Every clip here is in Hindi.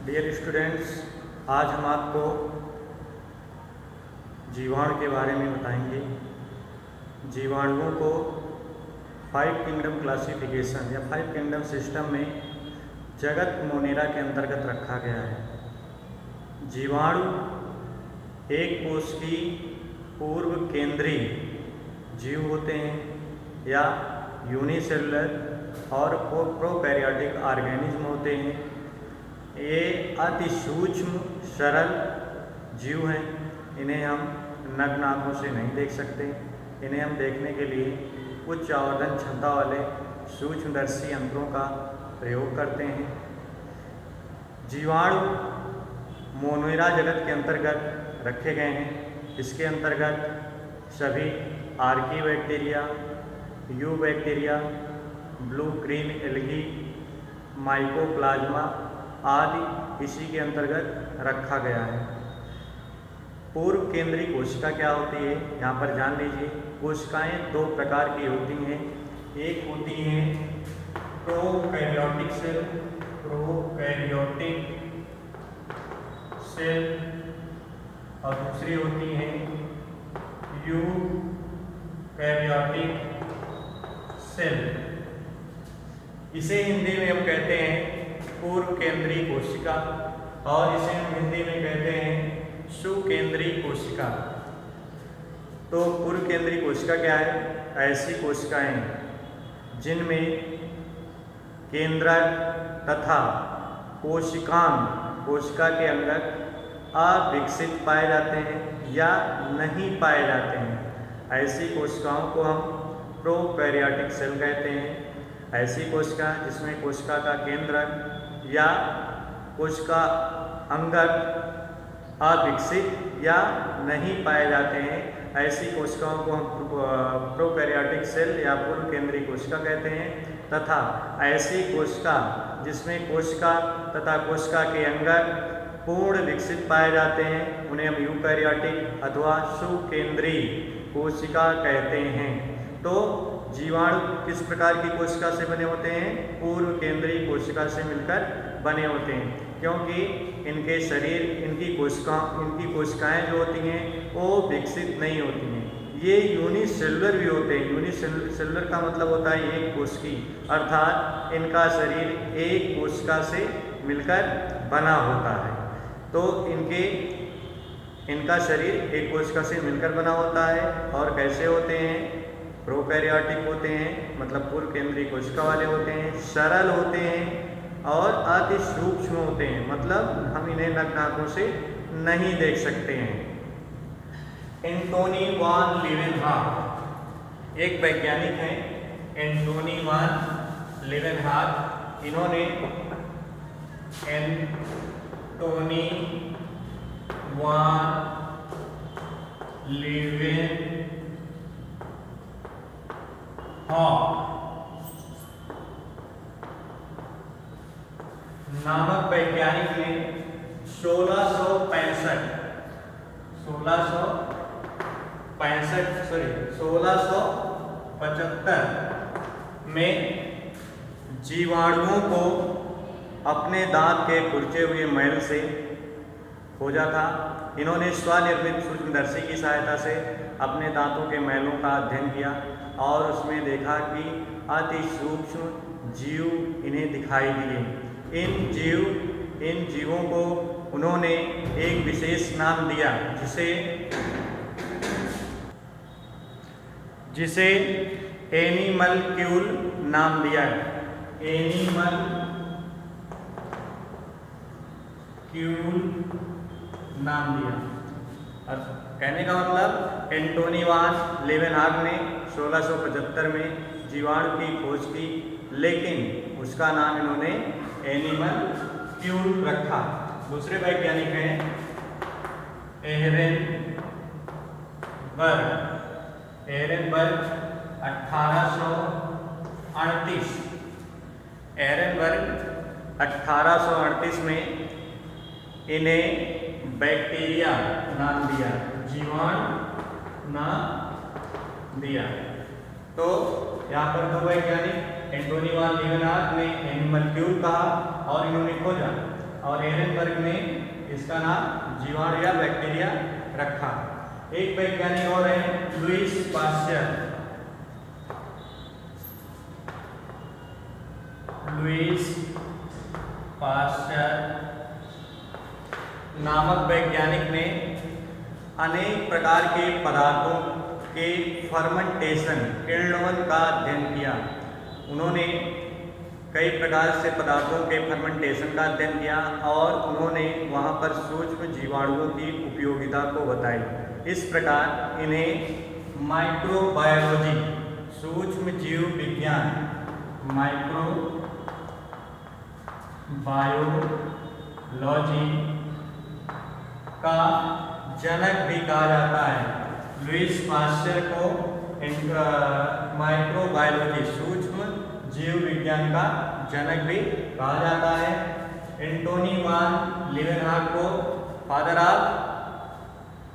डियर स्टूडेंट्स, आज हम आपको जीवाणु के बारे में बताएंगे। जीवाणुओं को 5 किंगडम क्लासिफिकेशन या 5 किंगडम सिस्टम में जगत मोनेरा के अंतर्गत रखा गया है। जीवाणु एक कोश की पूर्व केंद्रीय जीव होते हैं या यूनिसेलुलर और प्रोकैरियोटिक ऑर्गेनिज्म होते हैं। ये अति सूक्ष्म सरल जीव हैं। इन्हें हम नग्न आँखों से नहीं देख सकते। इन्हें हम देखने के लिए उच्च आवर्धन क्षमता वाले सूक्ष्मदर्शी यंत्रों का प्रयोग करते हैं। जीवाणु मोनेरा जगत के अंतर्गत रखे गए हैं। इसके अंतर्गत सभी Archie bacteria, you bacteria, blue green algae, mycoplasma आदि इसी के अंतर्गत रखा गया है। पूर्व केंद्रीय कोशिका क्या होती है, यहाँ पर जान लीजिए। कोशिकाएं 2 प्रकार की होती हैं। एक होती हैं प्रोकैरियोटिक सेल, और दूसरी होती हैं यूकैरियोटिक सेल। इसे हिंदी में हम कहते हैं पूर्व केंद्रीय कोशिका और इसे हम हिंदी में कहते हैं सुकेंद्रीय कोशिका। तो पूर्व केंद्रीय कोशिका क्या है? ऐसी कोशिकाएं जिनमें केंद्रक तथा कोशिका के अंगक अविकसित पाए जाते हैं या नहीं पाए जाते हैं। ऐसी कोशिकाओं को हम प्रोकैरियोटिक सेल कहते हैं। ऐसी कोशिका जिसमें कोशिका का केंद्रक या कोशिका अंगक अविकसित या नहीं पाए जाते हैं, ऐसी कोशिकाओं को हम प्रोकैरियोटिक सेल या पूर्व केंद्रीय कोशिका कहते हैं। तथा ऐसी कोशिका जिसमें कोशिका तथा कोशिका के अंगक पूर्ण विकसित पाए जाते हैं, उन्हें हम यूकैरियोटिक अथवा सुकेंद्रीय कोशिका कहते हैं। तो जीवाणु किस प्रकार की कोशिका से बने होते हैं? पूर्व केंद्रीय कोशिका से मिलकर बने होते हैं, क्योंकि इनके शरीर, इनकी कोशिकाएं जो होती हैं वो विकसित नहीं होती हैं। ये यूनिसेलुलर भी होते हैं। यूनिसेलुलर का मतलब होता है एक कोशिकी, अर्थात इनका शरीर एक कोशिका से मिलकर बना होता है। तो इनका शरीर एक कोशिका से मिलकर बना होता है। और कैसे होते हैं? प्रोकैरियोटिक होते हैं, मतलब पूर्व केंद्रीय कोशिका वाले होते हैं, सरल होते हैं और अति सूक्ष्म होते हैं, मतलब हम इन्हें नग्न आँखों से नहीं देख सकते हैं। एंटोनी वान लीवेनहॉक एक वैज्ञानिक हैं, एंटोनी वान लीवेनहॉक। इन्होंने एंटोनी वान लीवेनहॉक नामक वैज्ञानिक ने 1675 में जीवाणुओं को अपने दांत के खुरचे हुए मैल से खोजा था। इन्होंने स्वनिर्मित सूक्ष्मदर्शी की सहायता से अपने दांतों के मैलों का अध्ययन किया और उसमें देखा कि अति सूक्ष्म जीव इन्हें दिखाई दिए। इन जीवों को उन्होंने एक विशेष नाम दिया, जिसे एनिमलक्यूल नाम दिया। कहने का मतलब एंटोनी वान लीवेनहॉक ने 1675 में जीवाणु की खोज की, लेकिन उसका नाम इन्होंने एनिमलक्यूल रखा। दूसरे वैज्ञानिक हैं एहरेनबर्ग 1838 में इन्हें बैक्टीरिया नाम दिया, जीवाणु नाम दिया। तो यहाँ पर 2 वैज्ञानिक एंटोनी वान लीवेनहॉक ने एनिमलक्यूल कहा और इन्होंने खोजा। और एरेनबर्ग ने इसका नाम जीवाणु या बैक्टीरिया रखा। एक वैज्ञानिक और है लुईस पास्चर। लुईस पास्चर नामक वैज्ञानिक ने अनेक प्रकार के पदार्थों के फर्मेंटेशन किण्वन का अध्ययन किया। उन्होंने कई प्रकार से पदार्थों के फर्मेंटेशन का अध्ययन किया और उन्होंने वहाँ पर सूक्ष्म जीवाणुओं की उपयोगिता को बताई। इस प्रकार इन्हें माइक्रोबायोलॉजी सूक्ष्म जीव विज्ञान माइक्रोबायोलॉजी का जनक भी कहा जाता है। लुईस पास्चर को माइक्रोबायोलॉजी सूक्ष्म जीव विज्ञान का जनक भी कहा जाता है। एंटोनी वान लीवेनहॉक को फादर ऑफ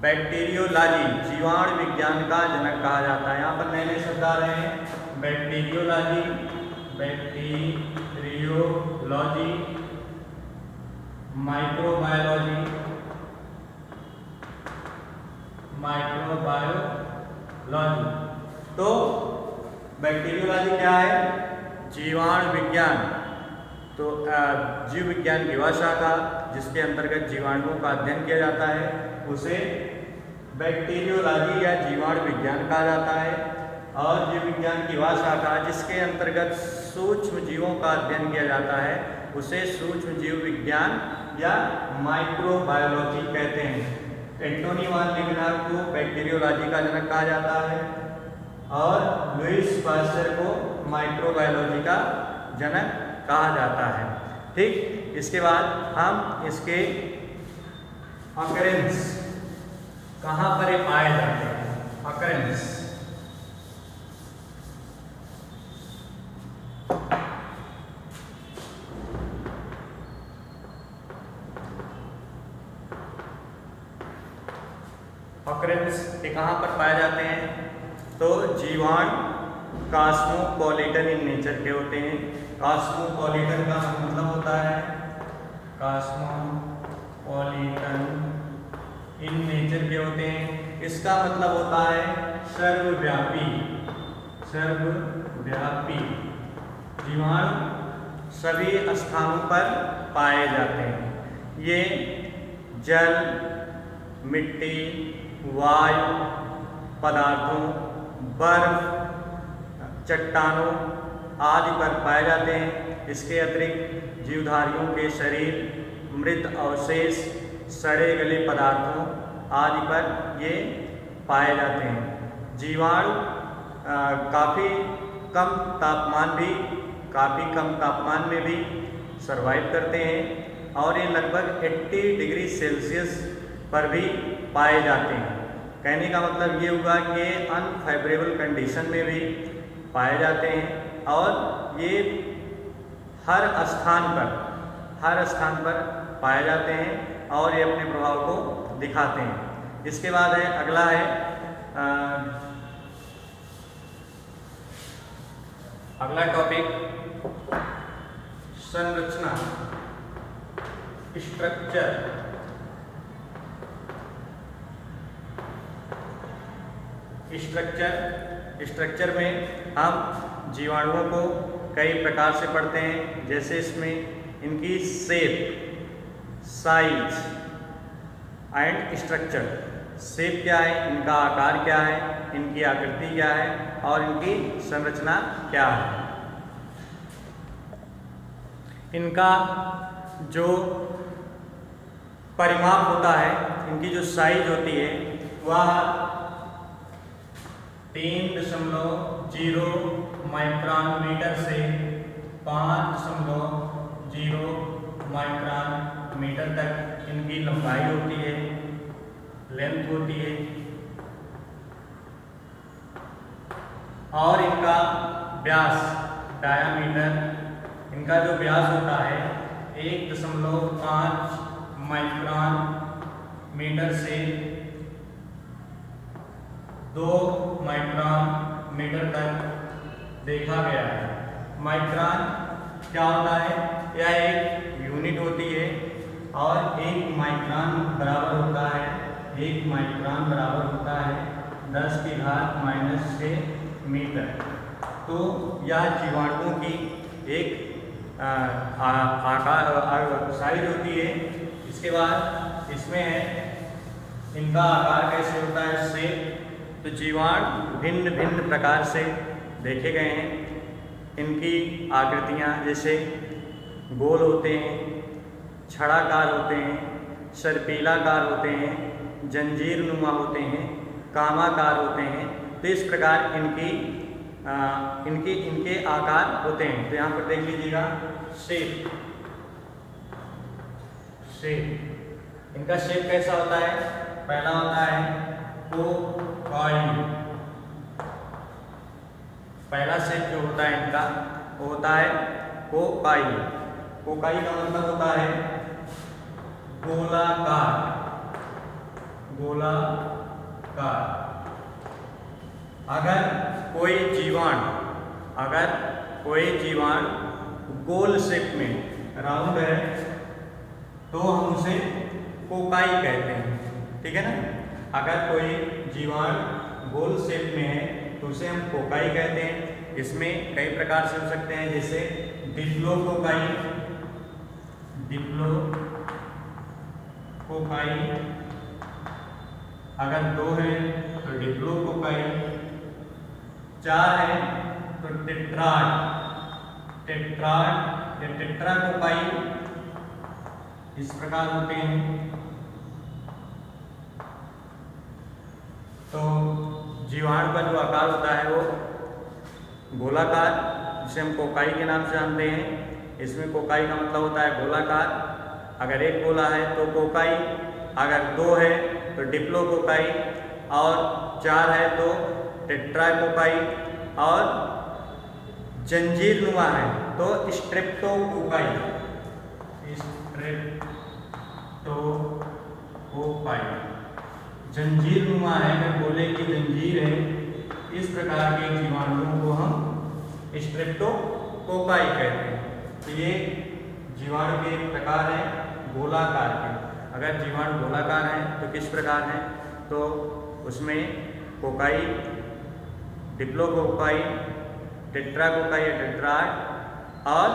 बैक्टीरियोलॉजी जीवाणु विज्ञान का जनक कहा जाता है। यहाँ पर नए नए शब्द आ रहे हैं। Bacteriology, bacteriology, microbiology, microbiology. तो बैक्टीरियोलॉजी क्या है? जीवाणु विज्ञान। तो जीव विज्ञान की वह शाखा जिसके अंतर्गत जीवाणुओं का अध्ययन किया जाता है उसे बैक्टीरियोलॉजी या जीवाणु विज्ञान कहा जाता है। और जीव विज्ञान की वह शाखा जिसके अंतर्गत सूक्ष्म जीवों का अध्ययन किया जाता है उसे सूक्ष्म जीव विज्ञान या माइक्रोबायोलॉजी कहते हैं। एंटोनी वान लीवेनहॉक को बैक्टीरियोलॉजी का जनक कहा जाता है और लुईस पास्चर को माइक्रोबायोलॉजी का जनक कहा जाता है। ठीक, इसके बाद हम इसके अकरेंस कहाँ पर पाए जाते हैं। अकरेंस ये कहाँ पर पाए जाते हैं? तो जीवाणु कॉस्मोपॉलिटन इन नेचर के होते हैं। कॉस्मोपॉलिटन का मतलब होता है कॉस्मोपॉलिटन इन नेचर के होते हैं। इसका मतलब होता है सर्वव्यापी। सर्वव्यापी जीवाणु सभी स्थानों पर पाए जाते हैं। ये जल, मिट्टी, वायु पदार्थों, बर्फ, चट्टानों आदि पर पाए जाते हैं। इसके अतिरिक्त जीवधारियों के शरीर, मृत अवशेष, सड़े गले पदार्थों आदि पर ये पाए जाते हैं। जीवाणु काफ़ी कम तापमान में भी सर्वाइव करते हैं और ये लगभग 80 डिग्री सेल्सियस पर भी पाए जाते हैं। कहने का मतलब ये हुआ कि अनफेवरेबल कंडीशन में भी पाए जाते हैं और ये हर स्थान पर पाए जाते हैं और ये अपने प्रभाव को दिखाते हैं। इसके बाद है अगला है अगला टॉपिक संरचना, स्ट्रक्चर। स्ट्रक्चर में हम जीवाणुओं को कई प्रकार से पढ़ते हैं, जैसे इसमें इनकी shape, size and structure. Shape क्या है, इनका आकार क्या है, इनकी आकृति क्या है और इनकी संरचना क्या है। इनका जो परिमाप होता है, इनकी जो साइज होती है वह 3.0 माइक्रोन मीटर से 5.0 माइक्रोन मीटर तक इनकी लंबाई होती है, लेंथ होती है। और इनका व्यास, डायामीटर, इनका जो व्यास होता है 1.5 माइक्रोन मीटर से 2 माइक्रोन मीटर तक देखा गया है। माइक्रोन क्या होता है? यह एक यूनिट होती है और 1 माइक्रोन बराबर होता है 1 माइक्रोन बराबर होता है 10⁻⁻6 मीटर। तो यह जीवाणुओं की एक आकार साइज होती है। इसके बाद इसमें है इनका आकार कैसे होता है शेप। तो जीवाणु भिन्न भिन्न प्रकार से देखे गए हैं। इनकी आकृतियाँ जैसे गोल होते हैं, छड़ाकार होते हैं, सर्पिलाकार होते हैं, जंजीर नुमा होते हैं, कामाकार होते हैं। तो इस प्रकार इनके आकार होते हैं। तो यहाँ पर देख लीजिएगा शेप इनका शेप कैसा होता है। पहला होता है कोकाई। पहला शेप जो होता है इनका वो होता है कोकाई। कोकाई का मतलब होता है गोलाकार। अगर कोई जीवाणु गोल शेप में राउंड है तो हम उसे कोकाई कहते हैं। ठीक है ना। अगर कोई जीवाणु गोल शेप में है तो उसे हम कोकाई कहते हैं। इसमें कई प्रकार से हो सकते हैं, जैसे डिप्लोकोकाई। अगर 2 है तो डिप्लोकोकाई, 4 है तो टेट्राड या टेट्राकोकाई। इस प्रकार होते हैं। तो जीवाणु का जो आकार होता है वो गोलाकार, जिसे हम कोकाई के नाम से जानते हैं। इसमें कोकाई का मतलब होता है गोलाकार। अगर 1 गोला है तो कोकाई, अगर 2 है तो डिप्लोकोकाई, और 4 है तो टेट्राकोकाई, और जंजीर नुमा है तो स्ट्रेप्टोकोकाई। जंजीर नुमा है कि गोले की जंजीर है। इस प्रकार के जीवाणुओं को हम स्ट्रेप्टोकोकाई कहते हैं। तो ये जीवाणु के प्रकार हैं गोलाकार के। अगर जीवाणु गोलाकार हैं तो किस प्रकार हैं, तो उसमें कोकाई, डिप्लोकोकाई, टेट्राकोकाई या टेट्राड और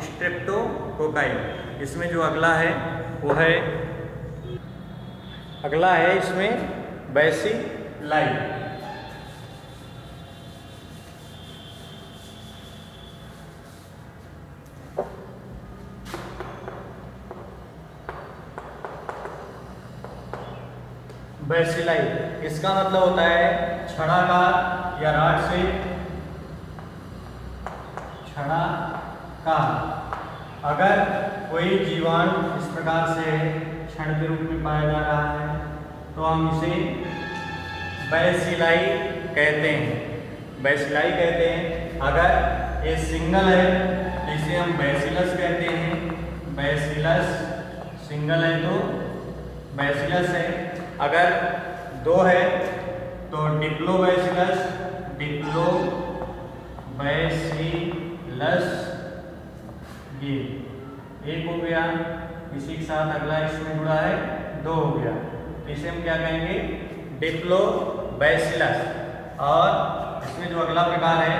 स्ट्रेप्टोकोकाई। इसमें जो अगला है इसमें बैसिलाई। बैसिलाई इसका मतलब होता है छड़ाकार या राड से छड़ाकार। अगर कोई जीवाणु इस प्रकार से क्षण के रूप में पाया जा रहा है तो हम इसे बैसिलाई कहते हैं। अगर ये सिंगल है तो इसे हम बैसिलस कहते हैं। बैसिलस सिंगल है तो बैसिलस है। अगर 2 है तो डिप्लोबैसिलस। ये 1 हो गया। इसी के साथ अगला इसमें जुड़ा है 2 हो गया। तो इसे हम क्या कहेंगे, डिप्लोबैसिलस। और इसमें जो अगला प्रकार है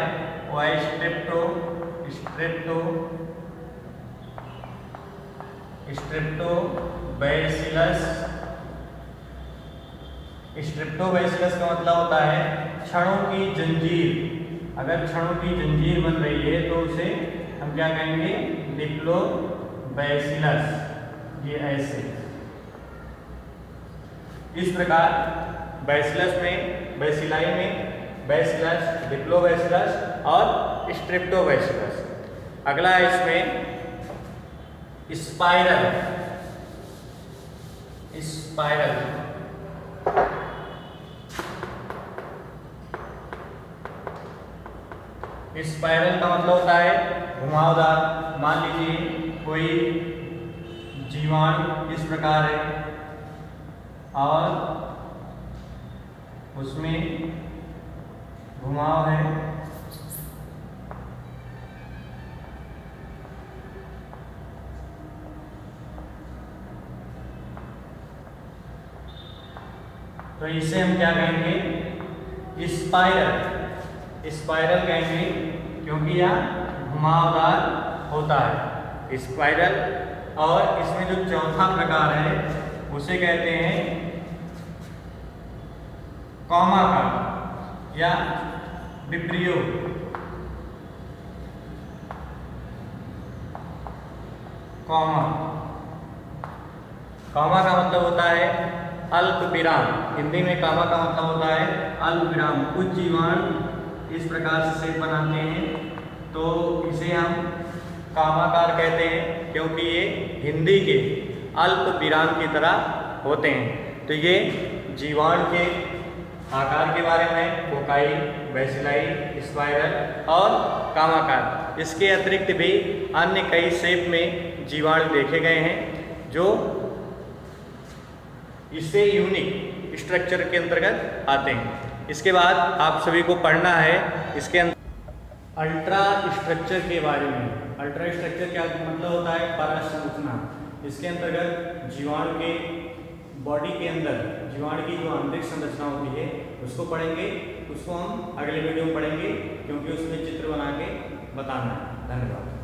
वो है स्ट्रेप्टोबैसिलस। स्ट्रेप्टोबैसिलस का मतलब होता है क्षणों की जंजीर। अगर क्षणों की जंजीर बन रही है तो उसे हम क्या कहेंगे, डिप्लोबैसिलस। ये ऐसे इस प्रकार बैसिलाई में बैसिलस, डिप्लोबैसिलस और स्ट्रेप्टोबैसिलस। अगला है इसमें स्पाइरल। स्पाइरल का मतलब होता है घुमावदार। मान लीजिए कोई जीवाणु इस प्रकार है और उसमें घुमाव है, तो इसे हम क्या कहेंगे, स्पाइरल। स्पाइरल कहेंगे क्योंकि यह घुमावदार होता है, स्पाइरल। और इसमें जो चौथा प्रकार है उसे कहते हैं कॉमाकार या विप्रियो। कॉमा का मतलब होता है अल्प विराम। हिंदी में कामा का मतलब होता है अल्प विराम। कुछ जीवाणु इस प्रकार से शेप बनाते हैं तो इसे हम कामाकार कहते हैं, क्योंकि ये हिंदी के अल्प विराम की तरह होते हैं। तो ये जीवाणु के आकार के बारे में फोकाई, बैसिलाई, स्पाइरल और कामाकार। इसके अतिरिक्त भी अन्य कई शेप में जीवाणु देखे गए हैं जो इससे यूनिक स्ट्रक्चर के अंतर्गत आते हैं। इसके बाद आप सभी को पढ़ना है इसके अंदर अल्ट्रा स्ट्रक्चर के बारे में। अल्ट्रा स्ट्रक्चर क्या मतलब होता है, परासंरचना। इसके अंतर्गत जीवाणु के बॉडी के अंदर जीवाणु की जो आंतरिक संरचना होती है उसको पढ़ेंगे। उसको हम अगले वीडियो में पढ़ेंगे, क्योंकि उसमें चित्र बना के बताना है। धन्यवाद।